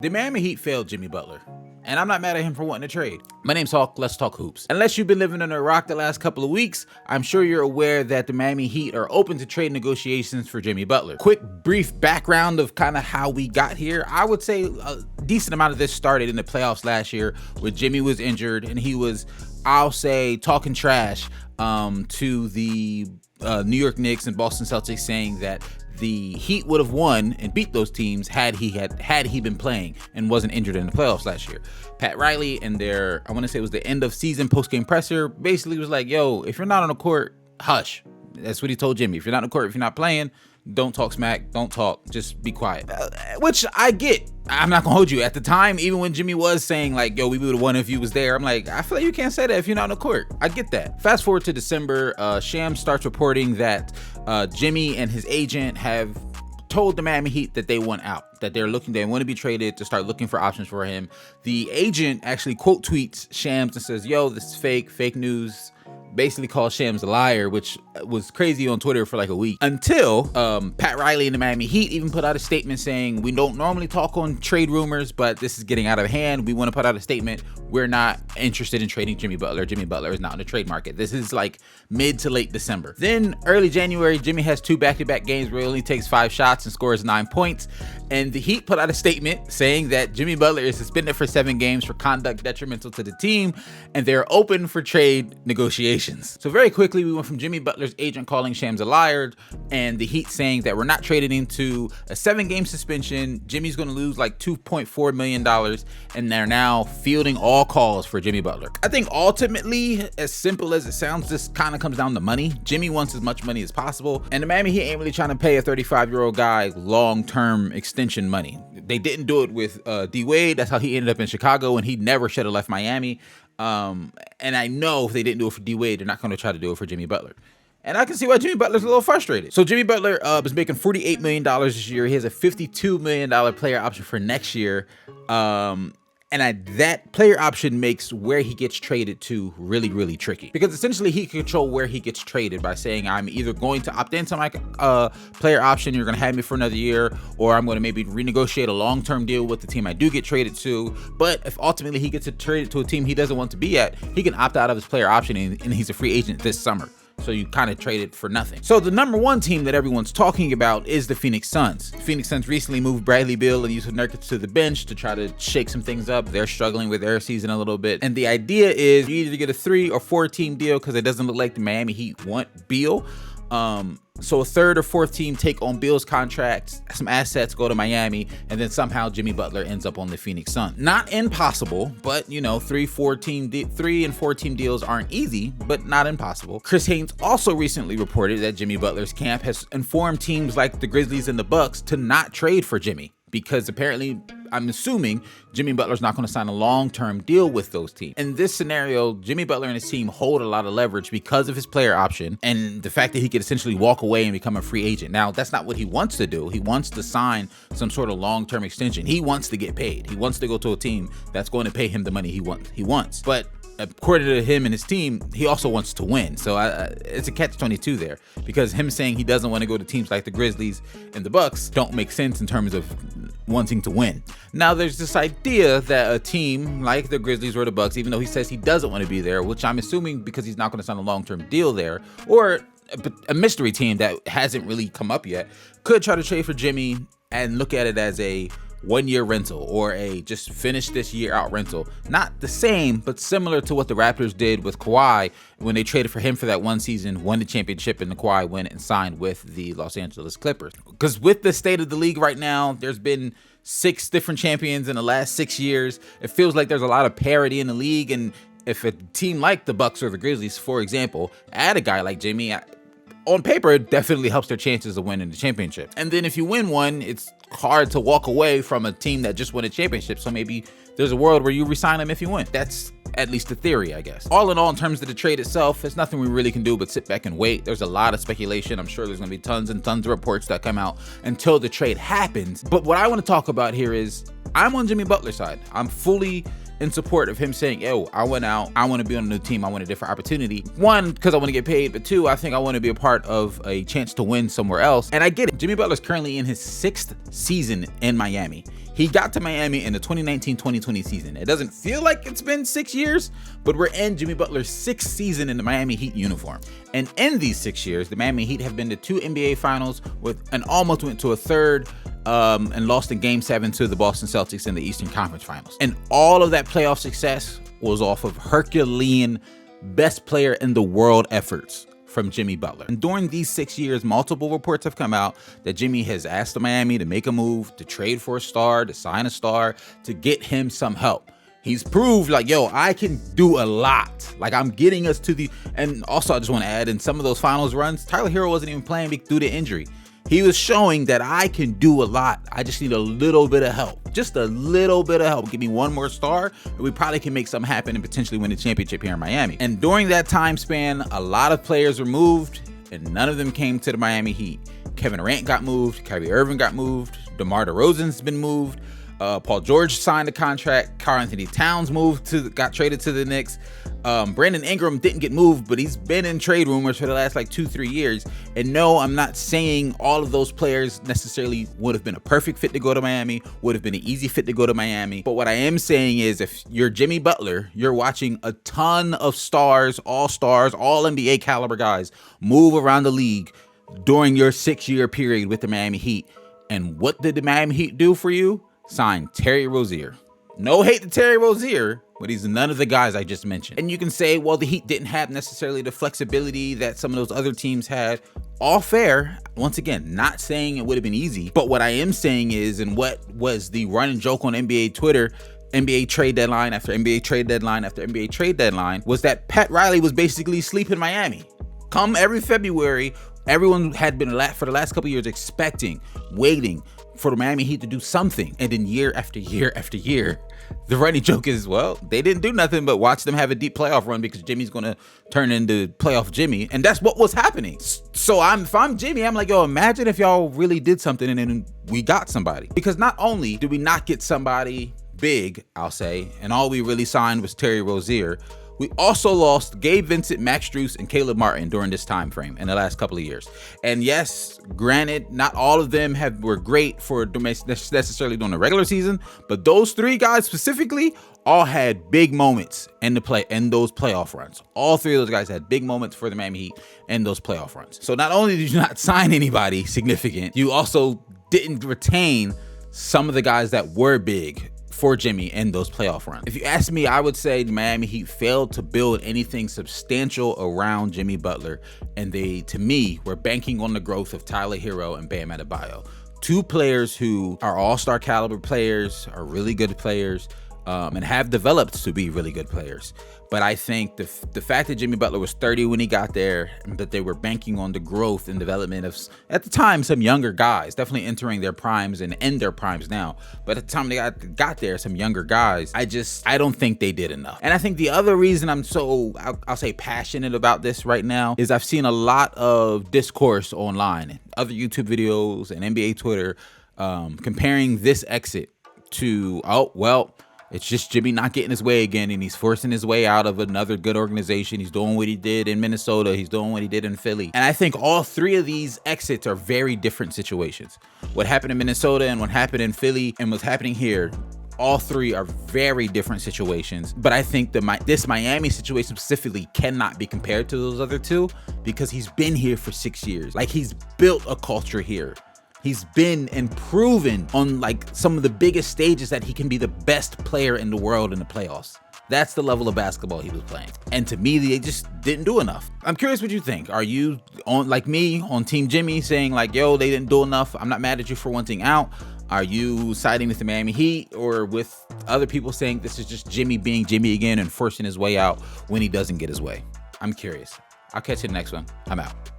The Miami Heat failed Jimmy Butler, and I'm not mad at him for wanting to trade. My name's Hawk, let's talk hoops. Unless you've been living under a rock the last couple of weeks, I'm sure you're aware that the Miami Heat are open to trade negotiations for Jimmy Butler. Quick, brief background of kind of how we got here. I would say a decent amount of this started in the playoffs last year when Jimmy was injured and he was, I'll say, talking trash to the New York Knicks and Boston Celtics, saying that the Heat would have won and beat those teams had he been playing and wasn't injured in the playoffs last year. Pat Riley and their, I want to say it was the end of season post-game presser, basically was like, yo, if you're not on the court, hush. That's what he told Jimmy. If you're not on the court, if you're not playing, don't talk smack, don't talk, just be quiet. Which I get. I'm not gonna hold you. At the time, even when Jimmy was saying like, yo, we would have won if you was there, I'm like, I feel like you can't say that if you're not on the court. I get that. Fast forward to December, Shams starts reporting that Jimmy and his agent have told the Miami Heat that they want out, that they want to be traded, to start looking for options for him. The agent actually quote tweets Shams and says, yo, this is fake news. Basically calls Shams a liar, which was crazy on Twitter for like a week, until Pat Riley and the Miami Heat even put out a statement saying, we don't normally talk on trade rumors, but this is getting out of hand. We want to put out a statement. We're not interested in trading Jimmy Butler. Jimmy Butler is not in the trade market. This is like mid to late December. Then early January, Jimmy has 2 back-to-back games where he only takes 5 shots and scores 9 points. And the Heat put out a statement saying that Jimmy Butler is suspended for 7 games for conduct detrimental to the team, and they're open for trade negotiations. So very quickly, we went from Jimmy Butler's agent calling Shams a liar and the Heat saying that we're not trading into a 7-game suspension. Jimmy's going to lose like $2.4 million, and they're now fielding all calls for Jimmy Butler. I think ultimately, as simple as it sounds, this kind of comes down to money. Jimmy wants as much money as possible, and the Miami Heat ain't really trying to pay a 35-year-old guy long-term extension money. They didn't do it with D Wade. That's how he ended up in Chicago, and he never should have left Miami. And I know if they didn't do it for D Wade, they're not going to try to do it for Jimmy Butler. And I can see why Jimmy Butler's a little frustrated. So Jimmy Butler is making $48 million this year. He has a $52 million player option for next year. And that player option makes where he gets traded to really, really tricky. Because essentially he can control where he gets traded by saying, I'm either going to opt into my player option, you're going to have me for another year, or I'm going to maybe renegotiate a long-term deal with the team I do get traded to. But if ultimately he gets traded to a team he doesn't want to be at, he can opt out of his player option and he's a free agent this summer. So you kind of traded for nothing. So the number one team that everyone's talking about is the Phoenix Suns. The Phoenix Suns recently moved Bradley Beal and Yusuf Nurkic to the bench to try to shake some things up. They're struggling with their season a little bit. And the idea is you either get a 3 or 4 team deal, because it doesn't look like the Miami Heat want Beal. So a 3rd or 4th team take on Beal's contracts, some assets go to Miami, and then somehow Jimmy Butler ends up on the Phoenix Suns. Not impossible, but you know, 3 and 4 team deals aren't easy, but not impossible. Chris Haynes also recently reported that Jimmy Butler's camp has informed teams like the Grizzlies and the Bucks to not trade for Jimmy, because apparently, I'm assuming, Jimmy Butler's not going to sign a long-term deal with those teams. In this scenario, Jimmy Butler and his team hold a lot of leverage because of his player option and the fact that he could essentially walk away and become a free agent. Now, that's not what he wants to do. He wants to sign some sort of long-term extension. He wants to get paid. He wants to go to a team that's going to pay him the money he wants. But according to him and his team, he also wants to win. So it's a catch-22 there, because him saying he doesn't want to go to teams like the Grizzlies and the Bucks don't make sense in terms of wanting to win. Now, there's this idea that a team like the Grizzlies or the Bucks, even though he says he doesn't want to be there, which I'm assuming because he's not going to sign a long-term deal there, or a mystery team that hasn't really come up yet, could try to trade for Jimmy and look at it as a 1-year rental or a just finish this year out rental. Not the same, but similar to what the Raptors did with Kawhi when they traded for him for that 1 season, won the championship, and the Kawhi went and signed with the Los Angeles Clippers. Because with the state of the league right now, there's been 6 different champions in the last 6 years. It feels like there's a lot of parity in the league, and if a team like the Bucks or the Grizzlies, for example, add a guy like Jimmy, on paper, it definitely helps their chances of winning the championship. And then if you win one, it's hard to walk away from a team that just won a championship. So maybe there's a world where you resign them if you win. That's at least the theory, I guess. All in all, in terms of the trade itself, there's nothing we really can do but sit back and wait. There's a lot of speculation. I'm sure there's going to be tons and tons of reports that come out until the trade happens. But what I want to talk about here is I'm on Jimmy Butler's side. I'm fully in support of him saying, yo, I went out, I want to be on a new team, I want a different opportunity. One, because I want to get paid, but two, I think I want to be a part of a chance to win somewhere else. And I get it. Jimmy Butler's currently in his 6th season in Miami. He got to Miami in the 2019-2020 season. It doesn't feel like it's been 6 years, but we're in Jimmy Butler's 6th season in the Miami Heat uniform. And in these 6 years, the Miami Heat have been to 2 NBA finals and almost went to a third, and lost in Game 7 to the Boston Celtics in the Eastern Conference Finals. And all of that playoff success was off of Herculean best player in the world efforts from Jimmy Butler. And during these 6 years, multiple reports have come out that Jimmy has asked the Miami to make a move, to trade for a star, to sign a star, to get him some help. He's proved like, yo, I can do a lot. Like, I'm getting us to the, and also I just want to add, in some of those finals runs, Tyler Hero wasn't even playing due to injury. He was showing that I can do a lot. I just need a little bit of help. Just a little bit of help. Give me one more star, and we probably can make something happen and potentially win the championship here in Miami. And during that time span, a lot of players were moved, and none of them came to the Miami Heat. Kevin Durant got moved. Kyrie Irving got moved. DeMar DeRozan's been moved. Paul George signed a contract. Karl-Anthony Towns got traded to the Knicks. Brandon Ingram didn't get moved, but he's been in trade rumors for the last like 2-3 years. And no, I'm not saying all of those players necessarily would have been a perfect fit to go to Miami, would have been an easy fit to go to Miami. But what I am saying is, if you're Jimmy Butler, you're watching a ton of stars, all NBA caliber guys move around the league during your 6-year period with the Miami Heat. And what did the Miami Heat do for you? Sign Terry Rozier. No hate to Terry Rozier, but he's none of the guys I just mentioned. And you can say, well, the Heat didn't have necessarily the flexibility that some of those other teams had. All fair. Once again, not saying it would have been easy, but what I am saying is, and what was the running joke on NBA Twitter, NBA trade deadline after NBA trade deadline after NBA trade deadline, was that Pat Riley was basically sleeping in Miami. Come every February, everyone had been for the last couple of years expecting, waiting for the Miami Heat to do something. And then year after year after year, the running joke is, well, they didn't do nothing but watch them have a deep playoff run because Jimmy's going to turn into playoff Jimmy. And that's what was happening. So if I'm Jimmy, I'm like, yo, imagine if y'all really did something and then we got somebody. Because not only did we not get somebody big, I'll say, and all we really signed was Terry Rozier, we also lost Gabe Vincent, Max Strus, and Caleb Martin during this time frame in the last couple of years. And yes, granted, not all of them were great for necessarily during the regular season, but those 3 guys specifically all had big moments in those playoff runs. All 3 of those guys had big moments for the Miami Heat in those playoff runs. So not only did you not sign anybody significant, you also didn't retain some of the guys that were big for Jimmy in those playoff runs. If you ask me, I would say the Miami Heat failed to build anything substantial around Jimmy Butler, and they, to me, were banking on the growth of Tyler Hero and Bam Adebayo. 2 players who are all-star caliber players, are really good players, and have developed to be really good players. But I think the fact that Jimmy Butler was 30 when he got there, and that they were banking on the growth and development of, at the time, some younger guys, definitely entering their primes and in their primes now. But at the time they got there, some younger guys, I don't think they did enough. And I think the other reason I'm so, I'll say, passionate about this right now is I've seen a lot of discourse online, other YouTube videos and NBA Twitter, comparing this exit to, oh, well, it's just Jimmy not getting his way again, and he's forcing his way out of another good organization. He's doing what he did in Minnesota. He's doing what he did in Philly. And I think all 3 of these exits are very different situations. What happened in Minnesota and what happened in Philly and what's happening here, all 3 are very different situations. But I think this Miami situation specifically cannot be compared to those other 2 because he's been here for 6 years. Like, he's built a culture here. He's been and proven on like some of the biggest stages that he can be the best player in the world in the playoffs. That's the level of basketball he was playing. And to me, they just didn't do enough. I'm curious what you think. Are you on, like me, on Team Jimmy, saying like, yo, they didn't do enough? I'm not mad at you for wanting out. Are you siding with the Miami Heat, or with other people saying this is just Jimmy being Jimmy again and forcing his way out when he doesn't get his way? I'm curious. I'll catch you in the next one. I'm out.